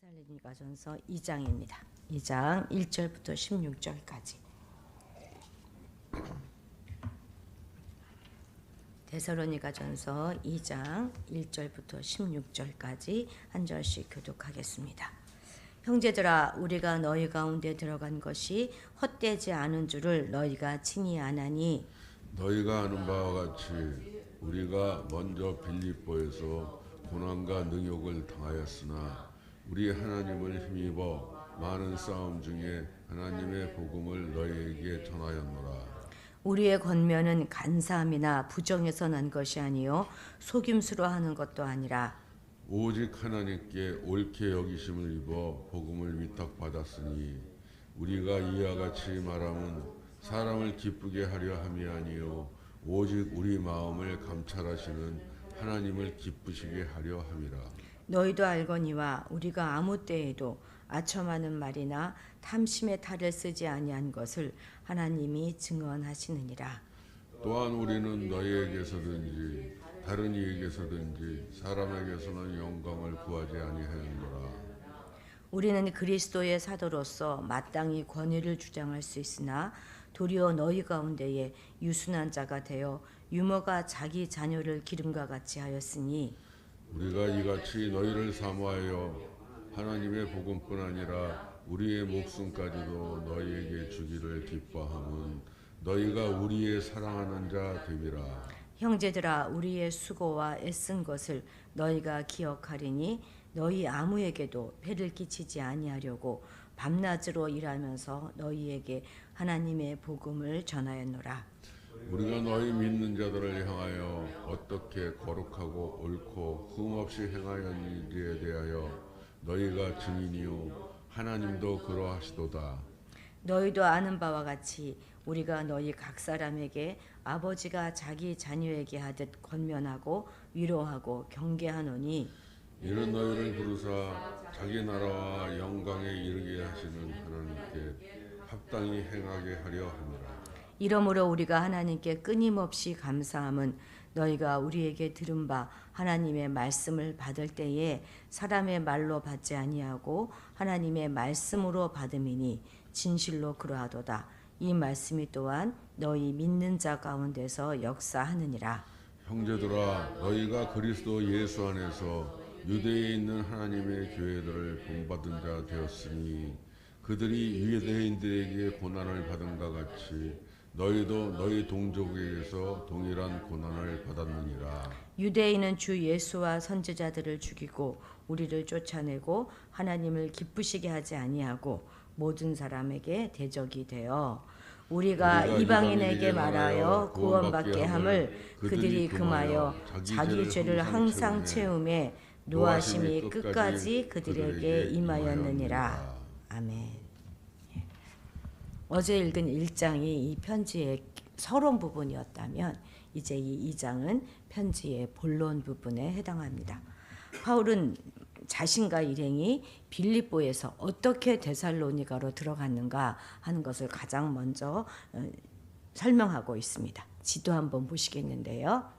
데살로니가전서 2장입니다. 2장 1절부터 16절까지. 데살로니가전서 2장 1절부터 16절까지 한 절씩 교독하겠습니다. 형제들아, 우리가 너희 가운데 들어간 것이 헛되지 않은 줄을 너희가 친히 아나니, 너희가 아는 바와 같이 우리가 먼저 빌립보에서 고난과 능욕을 당하였으나 우리 하나님을 힘입어 많은 싸움 중에 하나님의 복음을 너희에게 전하였노라. 우리의 권면은 간사함이나 부정에서 난 것이 아니요 속임수로 하는 것도 아니라 오직 하나님께 옳게 여기심을 입어 복음을 위탁받았으니 우리가 이와 같이 말함은 사람을 기쁘게 하려 함이 아니요 오직 우리 마음을 감찰하시는 하나님을 기쁘시게 하려 함이라. 너희도 알거니와 우리가 아무 때에도 아첨하는 말이나 탐심의 탈을 쓰지 아니한 것을 하나님이 증언하시느니라. 또한 우리는 너희에게서든지 다른 이에게서든지 사람에게서는 영광을 구하지 아니하였노라. 우리는 그리스도의 사도로서 마땅히 권위를 주장할 수 있으나 도리어 너희 가운데에 유순한 자가 되어 유모가 자기 자녀를 기름과 같이 하였으니 우리가 이같이 너희를 사모하여 하나님의 복음뿐 아니라 우리의 목숨까지도 너희에게 주기를 기뻐함은 너희가 우리의 사랑하는 자 됨이라. 형제들아, 우리의 수고와 애쓴 것을 너희가 기억하리니 너희 아무에게도 폐를 끼치지 아니하려고 밤낮으로 일하면서 너희에게 하나님의 복음을 전하였노라. 우리가 너희 믿는 자들을 향하여 어떻게 거룩하고 옳고 흠없이 행하였는지에 대하여 너희가 증인이요 하나님도 그러하시도다. 너희도 아는 바와 같이 우리가 너희 각 사람에게 아버지가 자기 자녀에게 하듯 권면하고 위로하고 경계하노니, 이는 너희를 부르사 자기 나라와 영광에 이르게 하시는 하나님께 합당히 행하게 하려 함이라. 이러므로 우리가 하나님께 끊임없이 감사함은 너희가 우리에게 들은 바 하나님의 말씀을 받을 때에 사람의 말로 받지 아니하고 하나님의 말씀으로 받음이니 진실로 그러하도다. 이 말씀이 또한 너희 믿는 자 가운데서 역사하느니라. 형제들아, 너희가 그리스도 예수 안에서 유대에 있는 하나님의 교회들을 본받은 자 되었으니 그들이 유대인들에게 고난을 받은 것 같이 너희도 너희 동족에게서 동일한 고난을 받았느니라. 유대인은 주 예수와 선지자들을 죽이고 우리를 쫓아내고 하나님을 기쁘시게 하지 아니하고 모든 사람에게 대적이 되어 우리가 이방인에게 말하여 구원받게 함을 그들이 금하여 자기 죄를 항상 채우매 노하심이 끝까지 그들에게 임하였느니라. 아멘. 어제 읽은 1장이 이 편지의 서론 부분이었다면 이제 이 2장은 편지의 본론 부분에 해당합니다. 바울은 자신과 일행이 빌립보에서 어떻게 데살로니가로 들어갔는가 하는 것을 가장 먼저 설명하고 있습니다. 지도 한번 보시겠는데요.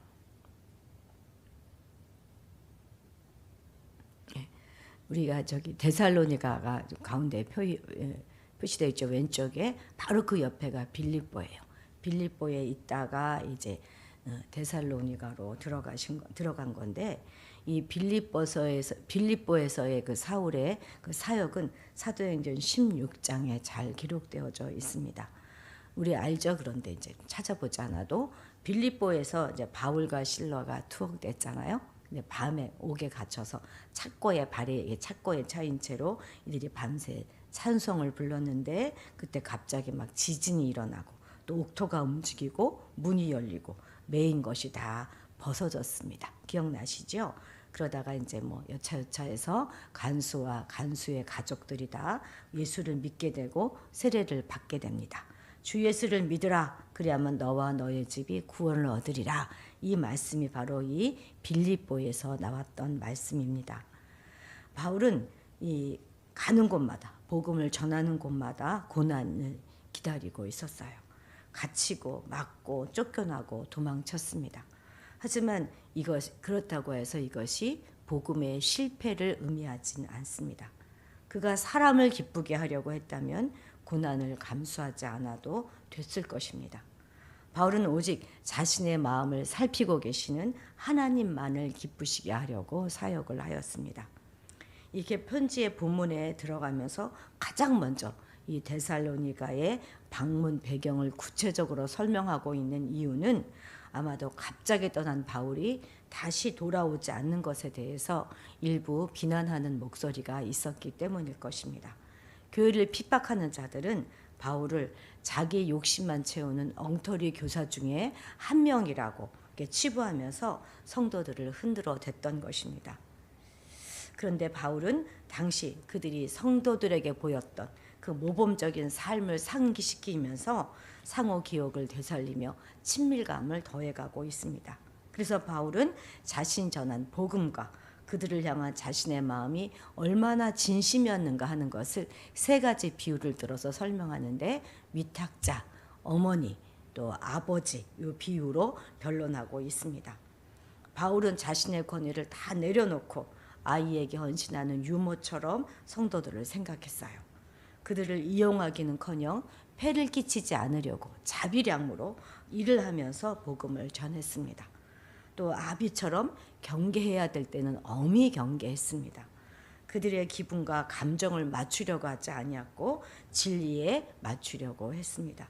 우리가 저기 데살로니가가 가운데 표시되어 있죠. 왼쪽에 바로 그 옆에가 빌립보예요. 빌립보에 있다가 이제 데살로니가로 들어간 건데 이 빌립보에서의 그 사울의 그 사역은 사도행전 16장에 잘 기록되어져 있습니다. 우리 알죠? 그런데 이제 찾아보지 않아도 빌립보에서 이제 바울과 실러가 투옥됐잖아요. 근데 밤에 옥에 갇혀서 착고에 차인 채로 이들이 밤새 찬송을 불렀는데 그때 갑자기 막 지진이 일어나고 또 옥토가 움직이고 문이 열리고 메인 것이 다 벗어졌습니다. 기억나시죠? 그러다가 이제 뭐 여차여차해서 간수와 간수의 가족들이 다 예수를 믿게 되고 세례를 받게 됩니다. 주 예수를 믿으라. 그리하면 너와 너의 집이 구원을 얻으리라. 이 말씀이 바로 이 빌립보에서 나왔던 말씀입니다. 바울은 이 가는 곳마다 복음을 전하는 곳마다 고난을 기다리고 있었어요. 갇히고 맞고 쫓겨나고 도망쳤습니다. 하지만 그렇다고 해서 이것이 복음의 실패를 의미하지는 않습니다. 그가 사람을 기쁘게 하려고 했다면 고난을 감수하지 않아도 됐을 것입니다. 바울은 오직 자신의 마음을 살피고 계시는 하나님만을 기쁘시게 하려고 사역을 하였습니다. 이렇게 편지의 본문에 들어가면서 가장 먼저 이 데살로니가의 방문 배경을 구체적으로 설명하고 있는 이유는 아마도 갑자기 떠난 바울이 다시 돌아오지 않는 것에 대해서 일부 비난하는 목소리가 있었기 때문일 것입니다. 교회를 핍박하는 자들은 바울을 자기 욕심만 채우는 엉터리 교사 중에 한 명이라고 치부하면서 성도들을 흔들어 댔던 것입니다. 그런데 바울은 당시 그들이 성도들에게 보였던 그 모범적인 삶을 상기시키면서 상호 기억을 되살리며 친밀감을 더해가고 있습니다. 그래서 바울은 자신이 전한 복음과 그들을 향한 자신의 마음이 얼마나 진심이었는가 하는 것을 세 가지 비유를 들어서 설명하는데 위탁자, 어머니, 또 아버지 이 비유로 변론하고 있습니다. 바울은 자신의 권위를 다 내려놓고 아이에게 헌신하는 유모처럼 성도들을 생각했어요. 그들을 이용하기는커녕 폐를 끼치지 않으려고 자비량으로 일을 하면서 복음을 전했습니다. 또 아비처럼 경계해야 될 때는 엄히 경계했습니다. 그들의 기분과 감정을 맞추려고 하지 아니었고 진리에 맞추려고 했습니다.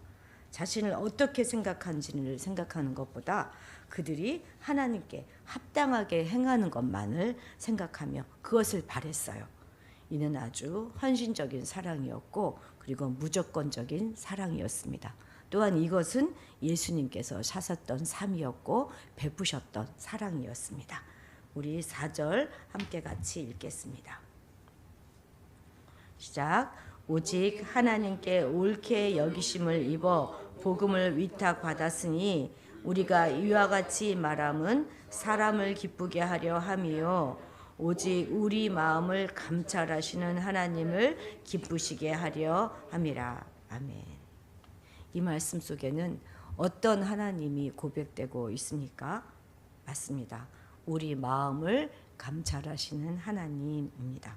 자신을 어떻게 생각하는지를 생각하는 것보다 그들이 하나님께 합당하게 행하는 것만을 생각하며 그것을 바랬어요. 이는 아주 헌신적인 사랑이었고 그리고 무조건적인 사랑이었습니다. 또한 이것은 예수님께서 사셨던 삶이었고 베푸셨던 사랑이었습니다. 우리 4절 함께 같이 읽겠습니다. 시작. 오직 하나님께 옳게 여기심을 입어 복음을 위탁받았으니 우리가 이와 같이 말함은 사람을 기쁘게 하려 함이요 오직 우리 마음을 감찰하시는 하나님을 기쁘시게 하려 함이라. 아멘. 이 말씀 속에는 어떤 하나님이 고백되고 있습니까? 맞습니다. 우리 마음을 감찰하시는 하나님입니다.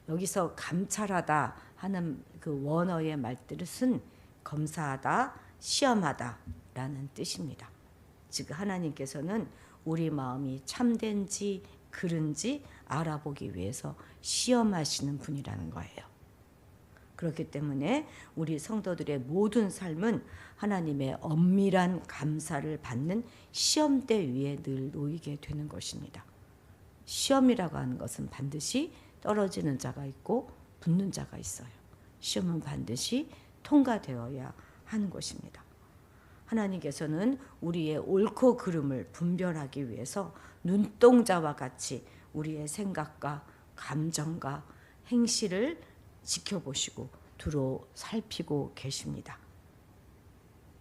여기서 감찰하다 하는 그 원어의 말뜻은 검사하다, 시험하다라는 뜻입니다. 즉 하나님께서는 우리 마음이 참된지 그른지 알아보기 위해서 시험하시는 분이라는 거예요. 그렇기 때문에 우리 성도들의 모든 삶은 하나님의 엄밀한 감사를 받는 시험대 위에 늘 놓이게 되는 것입니다. 시험이라고 하는 것은 반드시 떨어지는 자가 있고 붙는 자가 있어요. 시험은 반드시 통과되어야 하는 것입니다. 하나님께서는 우리의 옳고 그름을 분별하기 위해서 눈동자와 같이 우리의 생각과 감정과 행실을 지켜보시고 두루 살피고 계십니다.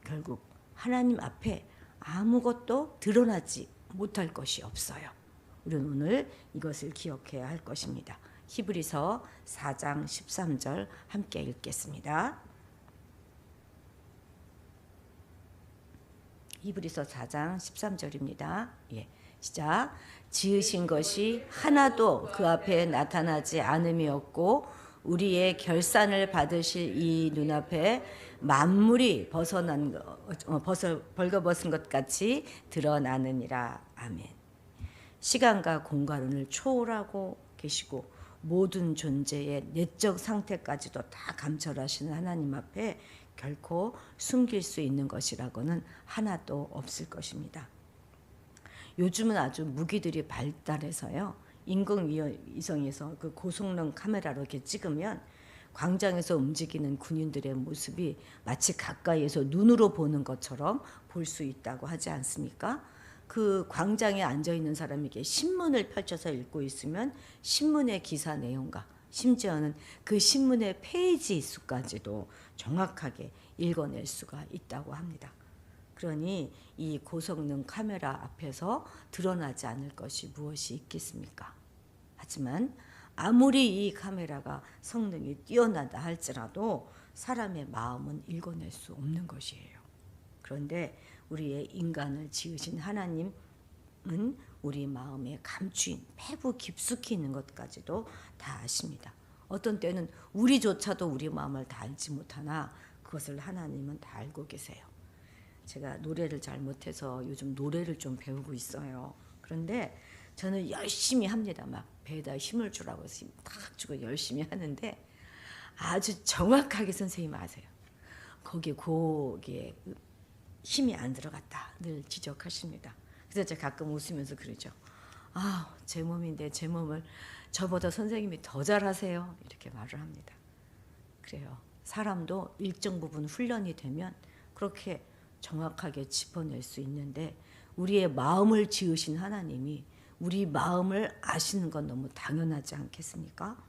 결국 하나님 앞에 아무것도 드러나지 못할 것이 없어요. 우리는 오늘 이것을 기억해야 할 것입니다. 히브리서 4장 13절 함께 읽겠습니다. 히브리서 4장 13절입니다. 예, 시작. 지으신 것이 하나도 그 앞에 나타나지 않음이 없고 우리의 결산을 받으실 이 눈앞에 만물이 벌거벗은 것 같이 드러나느니라. 아멘. 시간과 공간을 초월하고 계시고 모든 존재의 내적 상태까지도 다 감찰하시는 하나님 앞에 결코 숨길 수 있는 것이라고는 하나도 없을 것입니다. 요즘은 아주 무기들이 발달해서요. 인공위성에서 그 고성능 카메라로 이렇게 찍으면 광장에서 움직이는 군인들의 모습이 마치 가까이에서 눈으로 보는 것처럼 볼 수 있다고 하지 않습니까? 그 광장에 앉아 있는 사람에게 신문을 펼쳐서 읽고 있으면 신문의 기사 내용과 심지어는 그 신문의 페이지 수까지도 정확하게 읽어낼 수가 있다고 합니다. 그러니 이 고성능 카메라 앞에서 드러나지 않을 것이 무엇이 있겠습니까? 하지만 아무리 이 카메라가 성능이 뛰어나다 할지라도 사람의 마음은 읽어낼 수 없는 것이에요. 그런데 우리의 인간을 지으신 하나님은 우리 마음에 감추인 매우 깊숙이 있는 것까지도 다 아십니다. 어떤 때는 우리조차도 우리 마음을 다 알지 못하나 그것을 하나님은 다 알고 계세요. 제가 노래를 잘 못해서 요즘 노래를 좀 배우고 있어요. 그런데 저는 열심히 합니다. 막 배에다 힘을 주라고 해서 힘딱 주고 열심히 하는데 아주 정확하게 선생님 아세요. 거기에 힘이 안 들어갔다 늘 지적하십니다. 그래서 제가 가끔 웃으면서 그러죠. 아, 제 몸인데 제 몸을 저보다 선생님이 더 잘하세요. 이렇게 말을 합니다. 그래요. 사람도 일정 부분 훈련이 되면 그렇게 정확하게 짚어낼 수 있는데 우리의 마음을 지으신 하나님이 우리 마음을 아시는 건 너무 당연하지 않겠습니까?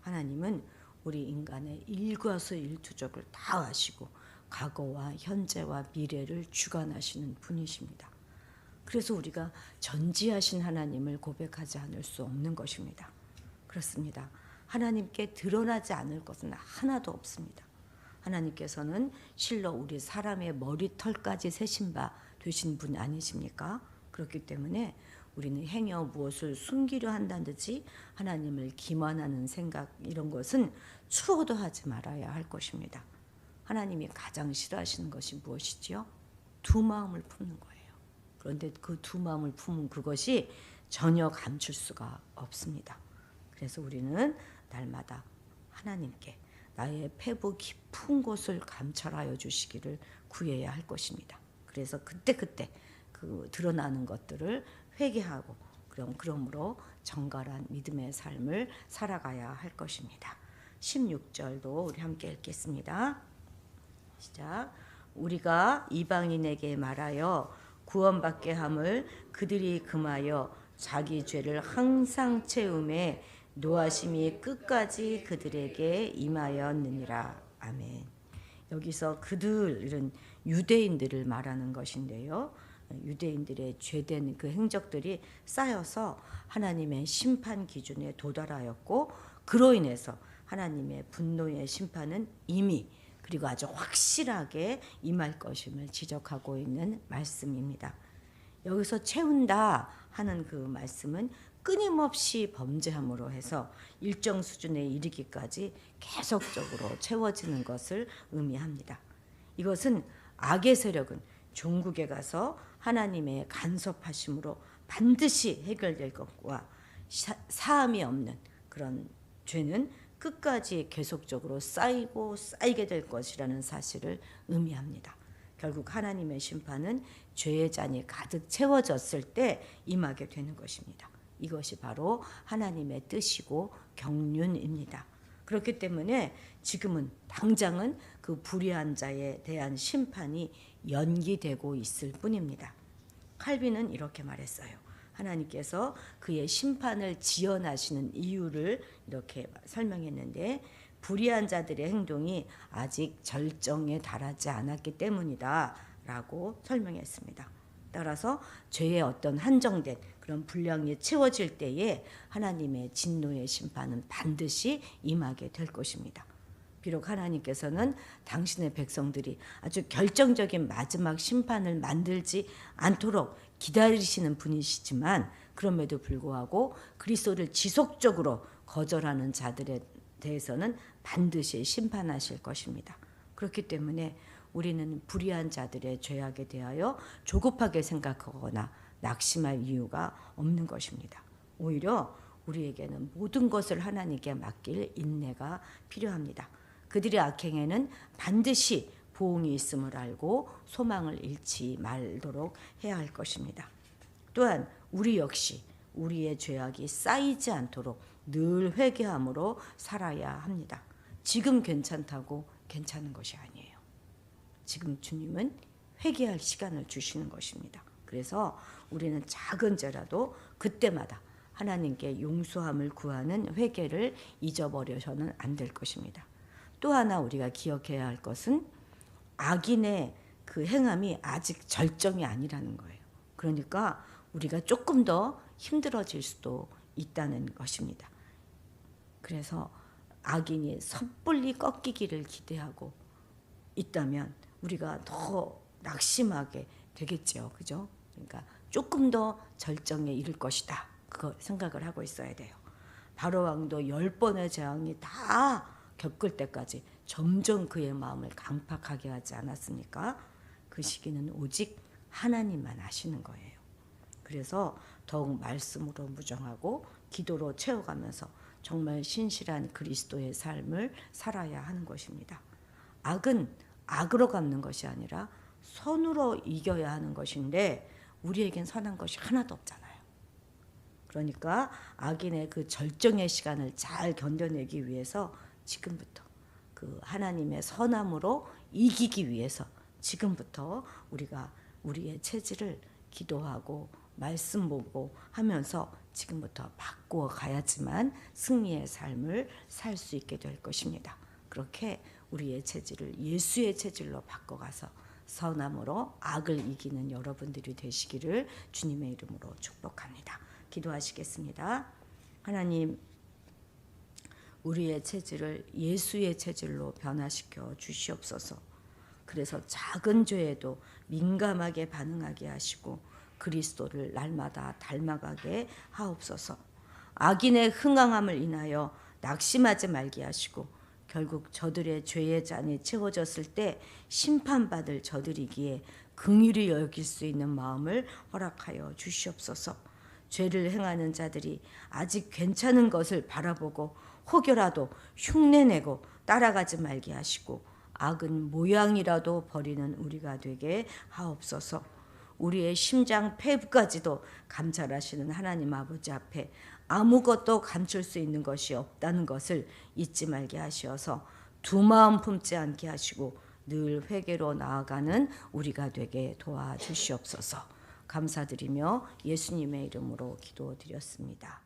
하나님은 우리 인간의 일과수일투족을 다 아시고 과거와 현재와 미래를 주관하시는 분이십니다. 그래서 우리가 전지하신 하나님을 고백하지 않을 수 없는 것입니다. 그렇습니다. 하나님께 드러나지 않을 것은 하나도 없습니다. 하나님께서는 실로 우리 사람의 머리털까지 세신 바 되신 분 아니십니까? 그렇기 때문에 우리는 행여 무엇을 숨기려 한다는 듯이 하나님을 기만하는 생각 이런 것은 추호도 하지 말아야 할 것입니다. 하나님이 가장 싫어하시는 것이 무엇이지요? 두 마음을 품는 거예요. 그런데 그 두 마음을 품은 그것이 전혀 감출 수가 없습니다. 그래서 우리는 날마다 하나님께 나의 패부 깊은 곳을 감찰하여 주시기를 구해야 할 것입니다. 그래서 그때그때 그 드러나는 것들을 회개하고 그러므로 정갈한 믿음의 삶을 살아가야 할 것입니다. 16절도 우리 함께 읽겠습니다. 시작. 우리가 이방인에게 말하여 구원받게 함을 그들이 금하여 자기 죄를 항상 채움에 노하심이 끝까지 그들에게 임하였느니라. 아멘. 여기서 그들은 유대인들을 말하는 것인데요. 유대인들의 죄된 그 행적들이 쌓여서 하나님의 심판 기준에 도달하였고 그로 인해서 하나님의 분노의 심판은 이미 그리고 아주 확실하게 임할 것임을 지적하고 있는 말씀입니다. 여기서 채운다 하는 그 말씀은 끊임없이 범죄함으로 해서 일정 수준에 이르기까지 계속적으로 채워지는 것을 의미합니다. 이것은 악의 세력은 종국에 가서 하나님의 간섭하심으로 반드시 해결될 것과 사함이 없는 그런 죄는 끝까지 계속적으로 쌓이게 될 것이라는 사실을 의미합니다. 결국 하나님의 심판은 죄의 잔이 가득 채워졌을 때 임하게 되는 것입니다. 이것이 바로 하나님의 뜻이고 경륜입니다. 그렇기 때문에 지금은 당장은 그 불의한 자에 대한 심판이 연기되고 있을 뿐입니다. 칼빈은 이렇게 말했어요. 하나님께서 그의 심판을 지연하시는 이유를 이렇게 설명했는데 불의한 자들의 행동이 아직 절정에 달하지 않았기 때문이다 라고 설명했습니다. 따라서 죄의 어떤 한정된 그런 분량이 채워질 때에 하나님의 진노의 심판은 반드시 임하게 될 것입니다. 비록 하나님께서는 당신의 백성들이 아주 결정적인 마지막 심판을 만들지 않도록 기다리시는 분이시지만 그럼에도 불구하고 그리스도를 지속적으로 거절하는 자들에 대해서는 반드시 심판하실 것입니다. 그렇기 때문에 우리는 불의한 자들의 죄악에 대하여 조급하게 생각하거나 낙심할 이유가 없는 것입니다. 오히려 우리에게는 모든 것을 하나님께 맡길 인내가 필요합니다. 그들의 악행에는 반드시 보응이 있음을 알고 소망을 잃지 말도록 해야 할 것입니다. 또한 우리 역시 우리의 죄악이 쌓이지 않도록 늘 회개함으로 살아야 합니다. 지금 괜찮다고 괜찮은 것이 아니에요. 지금 주님은 회개할 시간을 주시는 것입니다. 그래서 우리는 작은 죄라도 그때마다 하나님께 용서함을 구하는 회개를 잊어버려서는 안 될 것입니다. 또 하나 우리가 기억해야 할 것은 악인의 그 행함이 아직 절정이 아니라는 거예요. 그러니까 우리가 조금 더 힘들어질 수도 있다는 것입니다. 그래서 악인이 섣불리 꺾이기를 기대하고 있다면 우리가 더 낙심하게 되겠죠. 그죠? 그러니까 조금 더 절정에 이를 것이다. 그거 생각을 하고 있어야 돼요. 바로 왕도 10번의 재앙이 다 겪을 때까지 점점 그의 마음을 강팍하게 하지 않았습니까? 그 시기는 오직 하나님만 아시는 거예요. 그래서 더욱 말씀으로 무정하고 기도로 채워가면서 정말 신실한 그리스도의 삶을 살아야 하는 것입니다. 악은 악으로 갚는 것이 아니라 선으로 이겨야 하는 것인데 우리에겐 선한 것이 하나도 없잖아요. 그러니까 악인의 그 절정의 시간을 잘 견뎌내기 위해서 지금부터 그 하나님의 선함으로 이기기 위해서 지금부터 우리가 우리의 체질을 기도하고 말씀 보고 하면서 지금부터 바꾸어 가야지만 승리의 삶을 살 수 있게 될 것입니다. 그렇게 우리의 체질을 예수의 체질로 바꿔가서 선함으로 악을 이기는 여러분들이 되시기를 주님의 이름으로 축복합니다. 기도하시겠습니다. 하나님, 우리의 체질을 예수의 체질로 변화시켜 주시옵소서. 그래서 작은 죄에도 민감하게 반응하게 하시고 그리스도를 날마다 닮아가게 하옵소서. 악인의 흥황함을 인하여 낙심하지 말게 하시고 결국 저들의 죄의 잔이 채워졌을 때 심판받을 저들이기에 긍휼히 여길 수 있는 마음을 허락하여 주시옵소서. 죄를 행하는 자들이 아직 괜찮은 것을 바라보고 혹여라도 흉내내고 따라가지 말게 하시고 악은 모양이라도 버리는 우리가 되게 하옵소서. 우리의 심장 폐부까지도 감찰하시는 하나님 아버지 앞에 아무것도 감출 수 있는 것이 없다는 것을 잊지 말게 하시어서 두 마음 품지 않게 하시고 늘 회개로 나아가는 우리가 되게 도와주시옵소서. 감사드리며 예수님의 이름으로 기도드렸습니다.